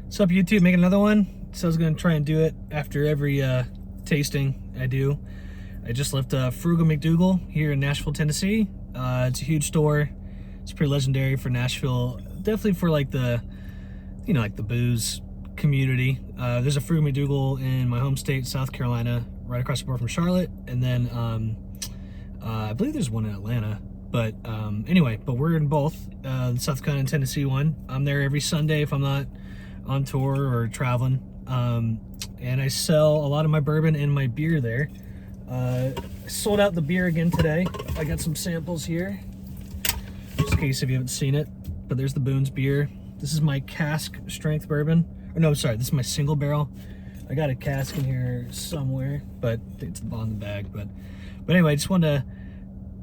What's up, YouTube? Making another one. So I was gonna try and do it after every tasting I do. I just left Frugal McDougal here in Nashville, Tennessee. It's a huge store. It's pretty legendary for Nashville. Definitely for like the, like the booze community. There's a Frugal McDougal in my home state, South Carolina, right across the board from Charlotte. And then I believe there's one in Atlanta. But anyway, but we're in both. The South Carolina and Tennessee one. I'm there every Sunday if I'm not on tour or traveling. And I sell a lot of my bourbon and my beer there. I sold out the beer again today. I got some samples here, just in case if you haven't seen it. But there's the Boone's beer. This is my cask strength bourbon. Or no, sorry, this is my single barrel. I got a cask in here somewhere, but it's on the bag. But anyway, I just wanted to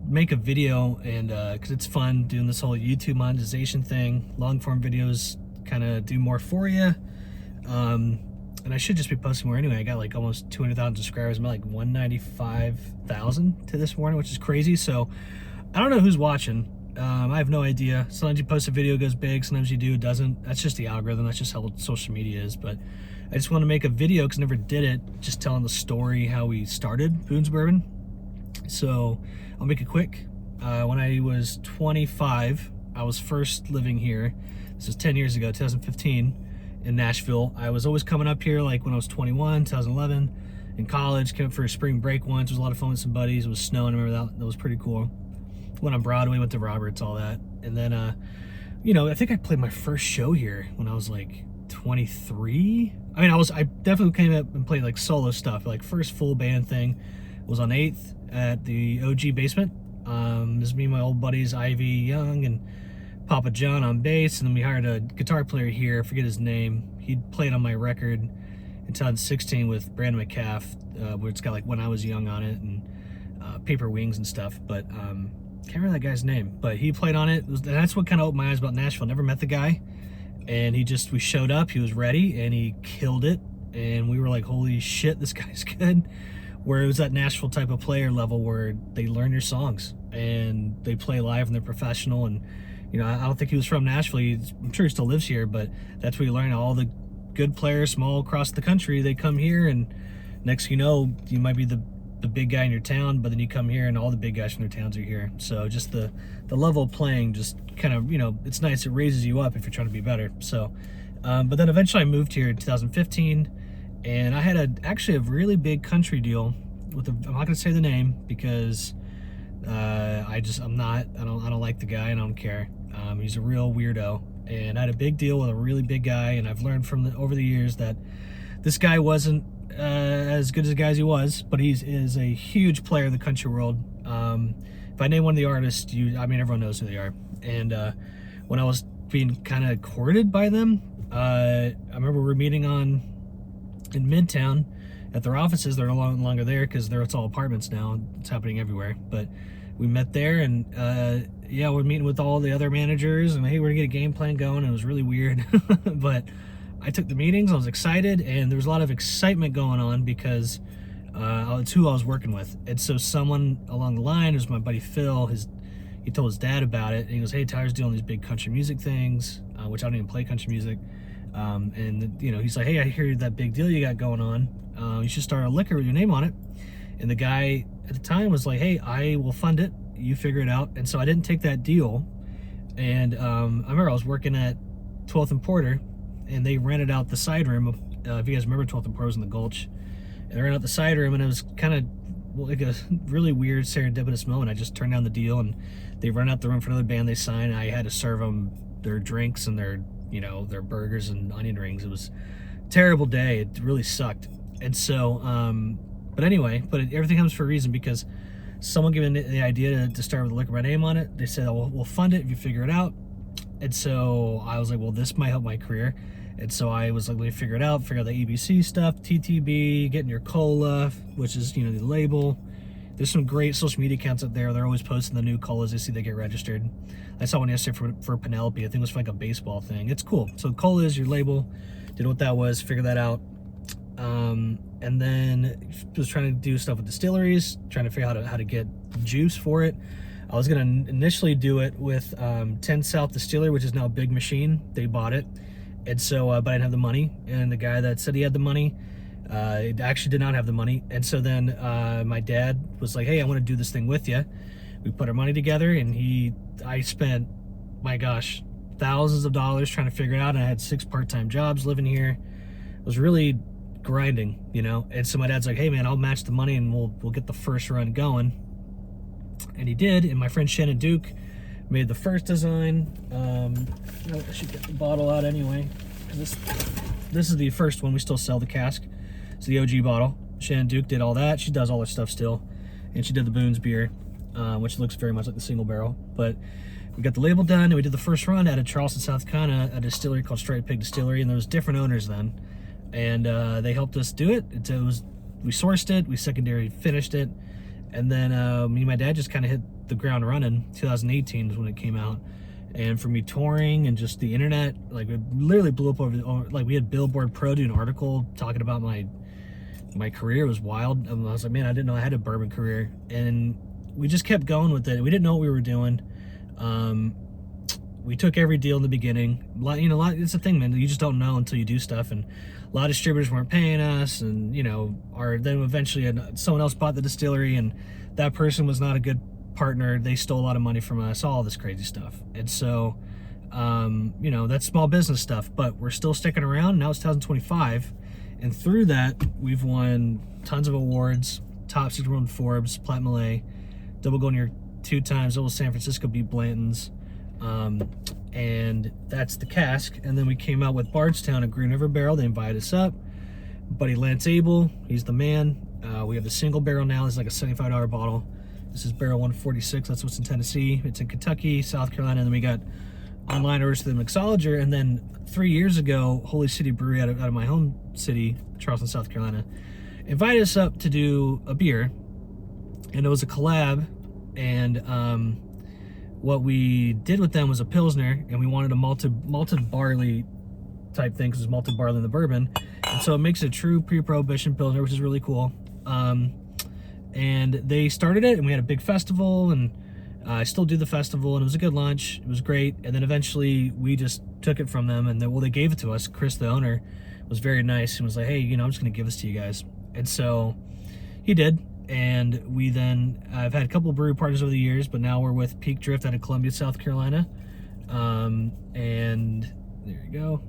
make a video, and because it's fun doing this whole YouTube monetization thing. Long form videos kind of do more for you. And I should just be posting more anyway. I got like almost 200,000 subscribers. I'm at like 195,000 to this morning, which is crazy. So I don't know who's watching. I have no idea. Sometimes you post a video, it goes big. Sometimes you do, it doesn't. That's just the algorithm. That's just how social media is. But I just want to make a video because I never did it, just telling the story how we started Boone's Bourbon. So I'll make it quick. When I was 25, I was first living here. This was 10 years ago, 2015. In Nashville. I was always coming up here like when I was 21, 2011, in college. Came up for a spring break once. It was a lot of fun with some buddies. It was snowing. I remember that. That was pretty cool. Went on Broadway, went to Roberts, all that. And then, I think I played my first show here when I was like 23. I mean, I definitely came up and played like solo stuff. Like first full band thing was on 8th at the OG basement. This is me and my old buddies, Ivy Young and Papa John on bass, and then we hired a guitar player here, I forget his name. He played on my record in 2016 with Brandon McCaff, where it's got like When I Was Young on it and Paper Wings and stuff, but can't remember that guy's name, but he played on it. And that's what kind of opened my eyes about Nashville. Never met the guy, and we showed up, he was ready, and he killed it, and we were like, holy shit, this guy's good. Where it was that Nashville type of player level where they learn your songs, and they play live, and they're professional, and I don't think he was from Nashville. I'm sure he still lives here, but that's where you learn all the good players from all across the country. They come here, and next thing you know, you might be the big guy in your town, but then you come here and all the big guys from their towns are here. So just the level of playing just kind of, it's nice. It raises you up if you're trying to be better. So, but then eventually I moved here in 2015, and I had actually a really big country deal with I'm not going to say the name because I don't like the guy, and I don't care. He's a real weirdo, and I had a big deal with a really big guy, and I've learned over the years that this guy wasn't as good as the guys he was, but he is a huge player in the country world. If I name one of the artists, everyone knows who they are. And when I was being kind of courted by them, I remember we were meeting in Midtown at their offices. They're no longer there because it's all apartments now. It's happening everywhere, but we met there, and we're meeting with all the other managers, and hey, we're gonna get a game plan going, and it was really weird. But I took the meetings, I was excited, and there was a lot of excitement going on because it's who I was working with. And so someone along the line, it was my buddy Phil, he told his dad about it, and he goes, hey, Tyler's doing these big country music things, which I don't even play country music. And he's like, hey, I hear that big deal you got going on. You should start a liquor with your name on it. And the guy at the time was like, hey, I will fund it, you figure it out. And so I didn't take that deal. And I remember I was working at 12th and Porter, and they rented out the side room. If you guys remember, 12th and Porter was in the Gulch. And they rented out the side room, and it was kind of like a really weird serendipitous moment. I just turned down the deal, and they rented out the room for another band they signed. I had to serve them their drinks and their burgers and onion rings. It was a terrible day. It really sucked. And so, but everything comes for a reason, because someone gave me the idea to start with a liquor by name on it. They said, oh, we'll fund it if you figure it out. And so I was like, well, this might help my career. And so I was like, let me figure it out, figure out the EBC stuff, TTB, getting your cola, which is, the label. There's some great social media accounts out there. They're always posting the new colas they see they get registered. I saw one yesterday for Penelope. I think it was for like a baseball thing. It's cool. So cola is your label. Didn't know what that was, figure that out. And then was trying to do stuff with distilleries, trying to figure out how to get juice for it. I was going to initially do it with 10 South Distillery, which is now Big Machine. They bought it. And so, but I didn't have the money. And the guy that said he had the money, actually did not have the money. And so then my dad was like, hey, I want to do this thing with you. We put our money together, and I spent, my gosh, thousands of dollars trying to figure it out. And I had 6 part-time jobs living here. It was really grinding, you know. And so my dad's like, hey man, I'll match the money and we'll get the first run going. And he did. And my friend Shannon Duke made the first design. I should get the bottle out anyway, because this is the first one. We still sell the cask. It's the OG bottle. Shannon Duke did all that. She does all her stuff still, and she did the Boone's beer, which looks very much like the single barrel. But we got the label done, and we did the first run out of Charleston, South Carolina, at a distillery called Striped Pig Distillery, and there was different owners then, and they helped us do it. We sourced it, we secondary finished it, and then me and my dad just kind of hit the ground running. 2018 was when it came out. And for me touring and just the internet, like it literally blew up like we had Billboard Pro do an article talking about my career. It was wild. I was like, man, I didn't know I had a bourbon career. And we just kept going with it. We didn't know what we were doing. We took every deal in the beginning. It's a thing, man. You just don't know until you do stuff. And a lot of distributors weren't paying us, and then eventually someone else bought the distillery, and that person was not a good partner. They stole a lot of money from us, all this crazy stuff. And so that's small business stuff, but we're still sticking around. Now it's 2025, and through that we've won tons of awards. Top 61 Forbes, Platinum Malay, double gold year 2 times, double San Francisco beat Blanton's, and that's the cask. And then we came out with Bardstown and Green River Barrel. They invited us up. Buddy Lance Abel, he's the man. We have the single barrel now. It's like a $75 bottle. This is barrel 146. That's what's in Tennessee. It's in Kentucky, South Carolina, and then we got online orders to the mixologer. And then 3 years ago, Holy City Brewery out of my home city, Charleston, South Carolina, invited us up to do a beer, and it was a collab. And what we did with them was a Pilsner, and we wanted a malted barley type thing, because it's malted barley in the bourbon. And so it makes a true pre-prohibition Pilsner, which is really cool. And they started it, and we had a big festival, and I still do the festival, and it was a good lunch. It was great. And then eventually we just took it from them, and they gave it to us. Chris, the owner, was very nice and was like, hey, I'm just going to give this to you guys. And so he did. And we then, I've had a couple of brewery partners over the years, but now we're with Peak Drift out of Columbia, South Carolina. And there you go.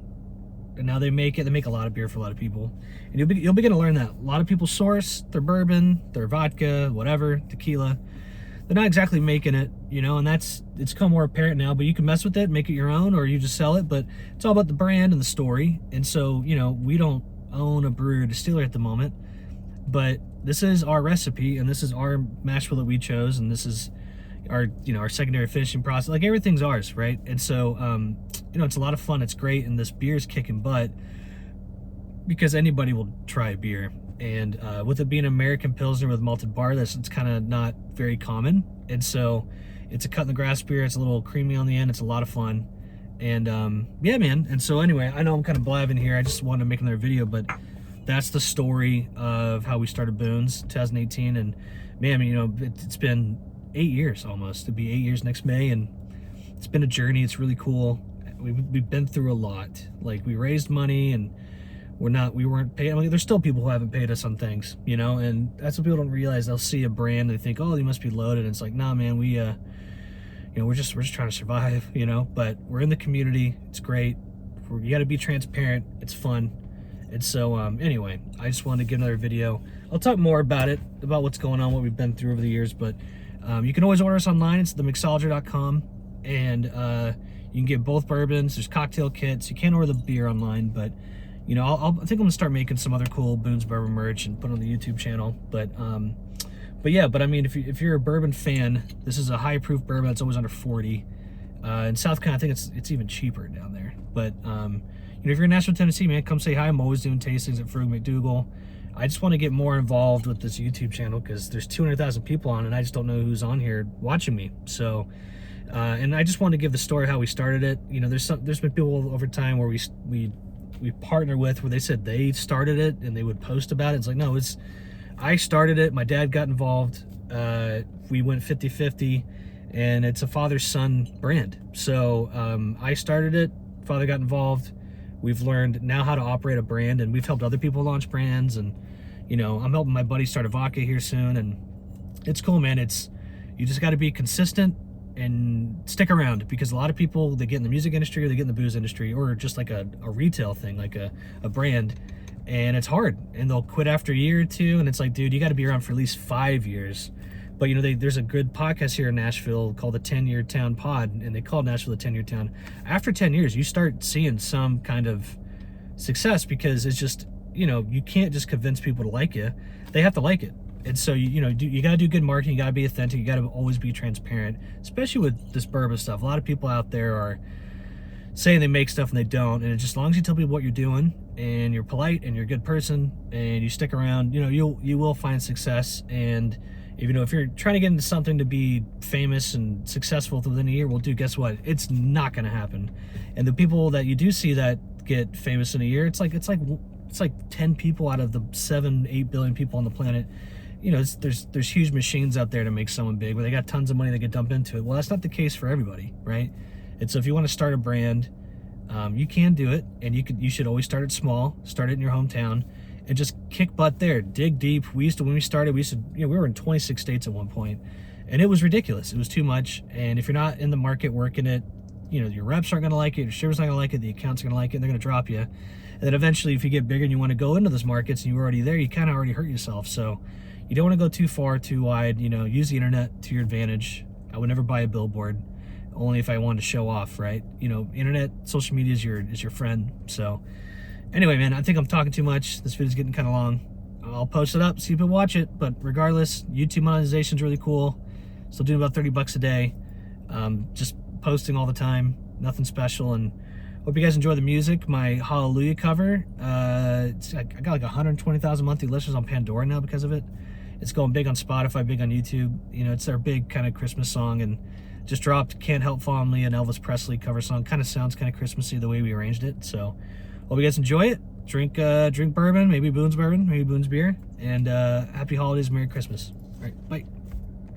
And now they make a lot of beer for a lot of people. And you'll begin to learn that. A lot of people source their bourbon, their vodka, whatever, tequila. They're not exactly making it, and it's become more apparent now, but you can mess with it, make it your own, or you just sell it. But it's all about the brand and the story. And so, we don't own a brewery or distillery at the moment, but this is our recipe, and this is our mash bill that we chose, and this is our secondary finishing process. Like, everything's ours, right? And so it's a lot of fun. It's great, and this beer is kicking butt because anybody will try a beer. And with it being an American Pilsner with malted barley, it's kind of not very common. And so it's a cut in the grass beer. It's a little creamy on the end. It's a lot of fun. And yeah, man. And so anyway, I know I'm kind of blabbing here. I just wanted to make another video, but that's the story of how we started Boone's 2018. And man, it's been 8 years almost. It'll be 8 years next May, and it's been a journey. It's really cool. We've been through a lot. Like, we raised money, and we weren't paid. There's still people who haven't paid us on things, and that's what people don't realize. They'll see a brand, they think, oh, they must be loaded. And it's like, nah, man, we're just trying to survive, but we're in the community. It's great. You got to be transparent. It's fun. And so, anyway, I just wanted to give another video. I'll talk more about it, about what's going on, what we've been through over the years, but you can always order us online. It's themixologer.com, and you can get both bourbons. There's cocktail kits. You can't order the beer online, but I think I'm gonna start making some other cool Boone's Bourbon merch and put it on the YouTube channel. But yeah, if you're a bourbon fan, this is a high proof bourbon that's always under 40. In South Carolina, I think it's even cheaper down there. But if you're in Nashville, Tennessee, man, come say hi. I'm always doing tastings at Frug McDougal. I just want to get more involved with this YouTube channel, because there's 200,000 people on, and I just don't know who's on here watching me. So, and I just want to give the story of how we started it. There's been people over time where we partner with, where they said they started it and they would post about it. It's like, no, I started it. My dad got involved. We went 50-50, and it's a father-son brand. So I started it. Father got involved. We've learned now how to operate a brand, and we've helped other people launch brands. And, you know, I'm helping my buddy start a vodka here soon, and it's cool, man. You just got to be consistent and stick around, because a lot of people, they get in the music industry or they get in the booze industry, or just like a retail thing, like a brand, and it's hard, and they'll quit after a year or two, and it's like, dude, you got to be around for at least 5 years. But, you know, there's a good podcast here in Nashville called the 10-Year Town Pod, and they call Nashville the 10-Year Town. After 10 years, you start seeing some kind of success, because it's just, you know, you can't just convince people to like you. They have to like it. And so, you know, you got to do good marketing. You got to be authentic. You got to always be transparent, especially with this bourbon stuff. A lot of people out there are saying they make stuff and they don't. And just as long as you tell people what you're doing, and you're polite and you're a good person and you stick around, you know, you will find success. And even though if you're trying to get into something to be famous and successful within a year, well, dude, guess what? It's not going to happen. And the people that you do see that get famous in a year, it's like 10 people out of the 7-8 billion people on the planet. You know, there's huge machines out there to make someone big, where they got tons of money they can dump into it. Well, that's not the case for everybody, right? And so if you want to start a brand, you can do it, and you should always start it small. Start it in your hometown, and just kick butt there. Dig deep. When we started, we were in 26 states at one point, and it was ridiculous. It was too much. And if you're not in the market working it, you know, your reps aren't going to like it, your shippers aren't going to like it, the accounts are going to like it, and they're going to drop you. And then eventually, if you get bigger and you want to go into those markets and you're already there, you kind of already hurt yourself. So you don't want to go too far, too wide. You know, use the internet to your advantage. I would never buy a billboard, only if I wanted to show off, right? You know, internet, social media is your friend. So anyway, man, I think I'm talking too much. This video's getting kind of long. I'll post it up, see if you watch it. But regardless, YouTube monetization is really cool. Still doing about $30 a day. Just posting all the time, nothing special. And hope you guys enjoy the music. My Hallelujah cover, I got like 120,000 monthly listeners on Pandora now because of it. It's going big on Spotify, big on YouTube. You know, it's their big kind of Christmas song, and just dropped Can't Help Falling an Elvis Presley cover song. Kind of sounds kind of Christmassy the way we arranged it. So hope you guys enjoy it. Drink bourbon, maybe Boone's bourbon, maybe Boone's beer, and happy holidays, Merry Christmas. All right, bye.